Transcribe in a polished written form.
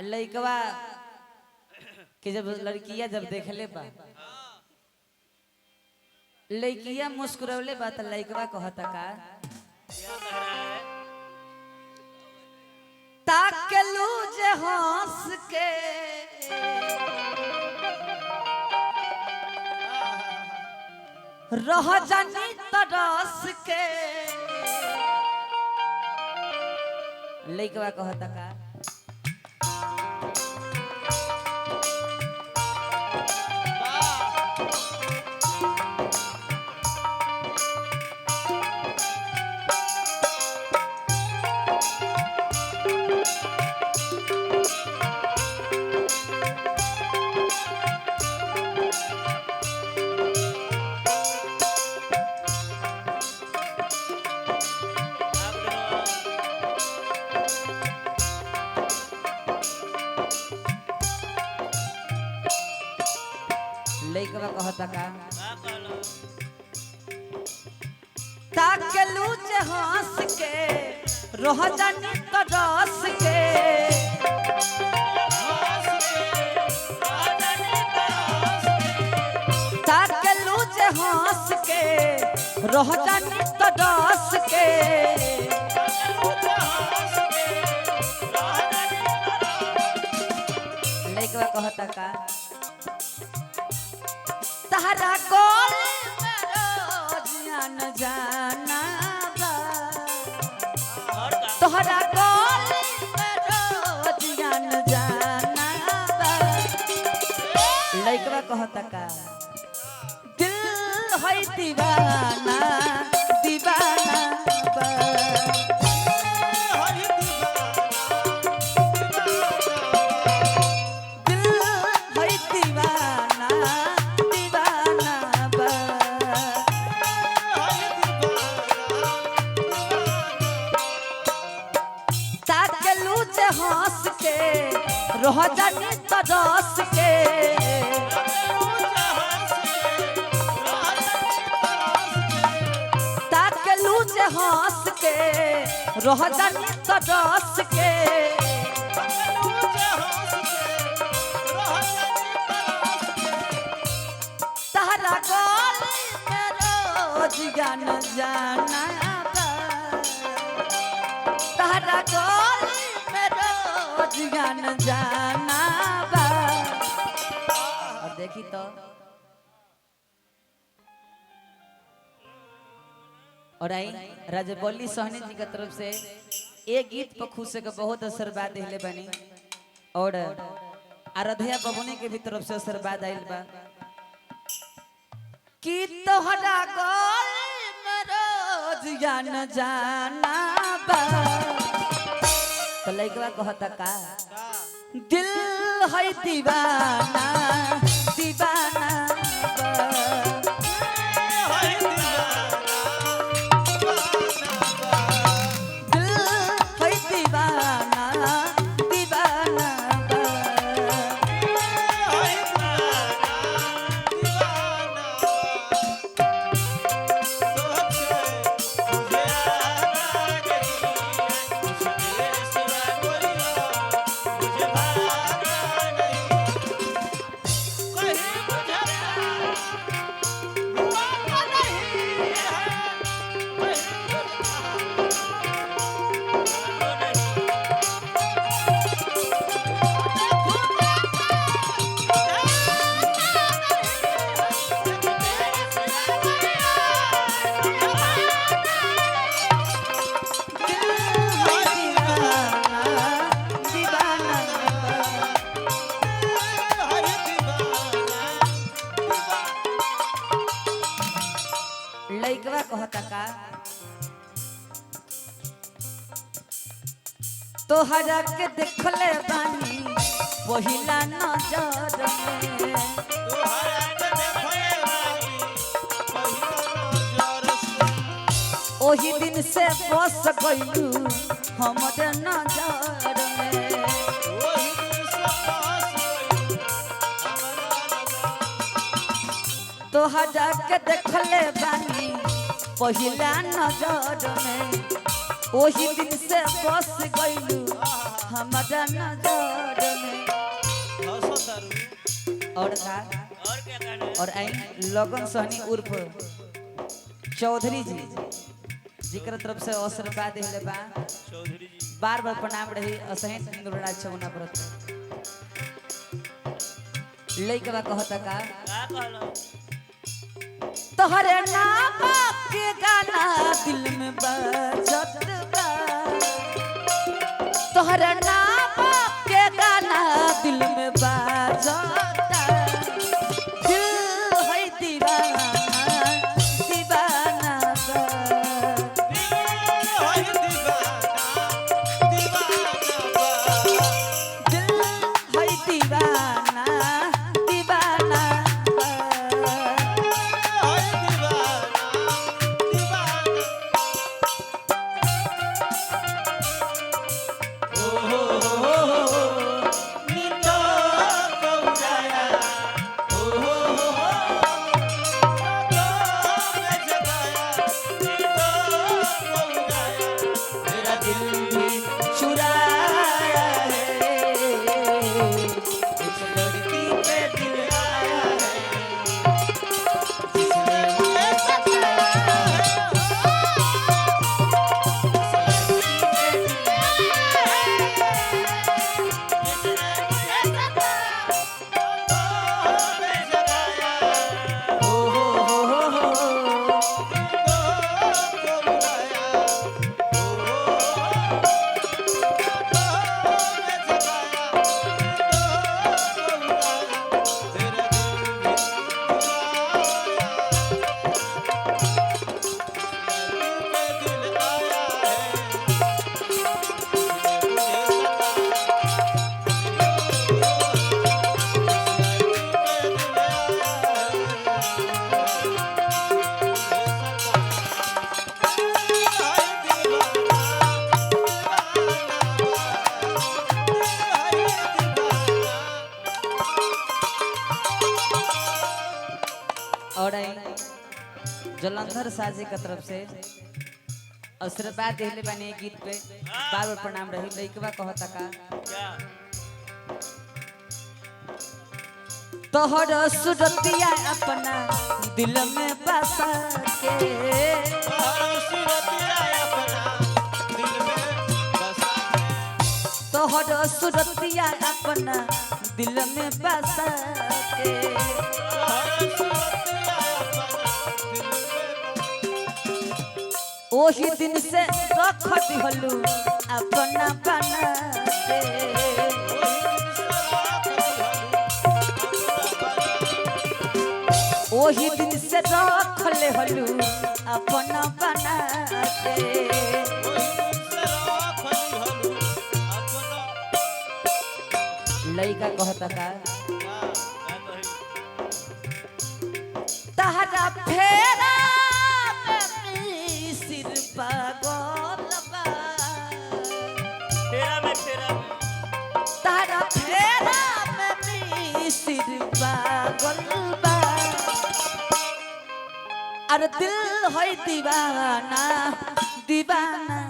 लड़कवा कि जब लड़किया जब देखले बा लड़किया मुस्कुरौले बा त लड़कवा कहता का ताकलू जे हंस के रह जानी तरस के लड़कवा कहता का लइकवा कहता का ताकलू जे हंस के रह जानी तरस के ताकलू जे हंस के रह जानी तरस के लइकवा कहता का तहरा कोल में जाना बा तोहरा कोल में जाना बा लइकवा कहता का दिल है दीवाना दीवाना बा हंस के रह जानी तरस के ताकलू जे हंस के रह जानी तरस के तहरा गोल में रोज गान जाना तहरा गोल जान जाना बा और देखी तो और आई राजबौली सोहनी जी की तरफ से एक गीत पर खुश के बहुत आशीर्वाद दिले बनी और आराध्या बबुनी के भी तरफ से आशीर्वाद आइल बा कि तोहरा गोल में रोज जान जाना बा तो लइकवा कहता का दिल है दीवाना दीवाना दिल है दीवाना दीवाना लइकवा कहता का तोहरा के देखले बानी पहिला नजर में ओही दिन से बस गइलू हमरे नजर में तोहरा के देखले बानी पहिला नजर में ओही दिन से बस गइलू हमारा नजर और का और क्या कहना है? और आई लगन सहनी उर्फ चौधरी जी जिकर तरफ से आशीर्वाद दिले बा चौधरी जी बार बार प्रणाम रही असहित हिंदुराज छवना व्रत लइका बा कहता का का कहलो तोहरे नाम के गाना दिल में बजत बा तोहरे नाम के गाना दिल में बजता दिल है दीवाना दीवाना बा दिल है दीवाना दीवाना बा मेरा दिल भी चुराया है इस लड़की पे दिल आया है जिसने मुझे सताया है इस लड़की पे दिल ओ हो और आई जलंधर साजी की तरफ से आशीर्वाद दिले बने गीत पे बार बार प्रणाम रही लइकवा कहता का क्या तोहर सुरतिया अपना दिल में बसा के तोहर सुरतिया अपना दिल में बसा के ओही दिन से रख दिहलू अपना बना के ओही दिन से रख ले हलू अपना बना के लइका कहता का तहरा फेरा में सिर पागल बा तहरा फेरा में सिर पागल बा अरे दिल है दीवाना दीवाना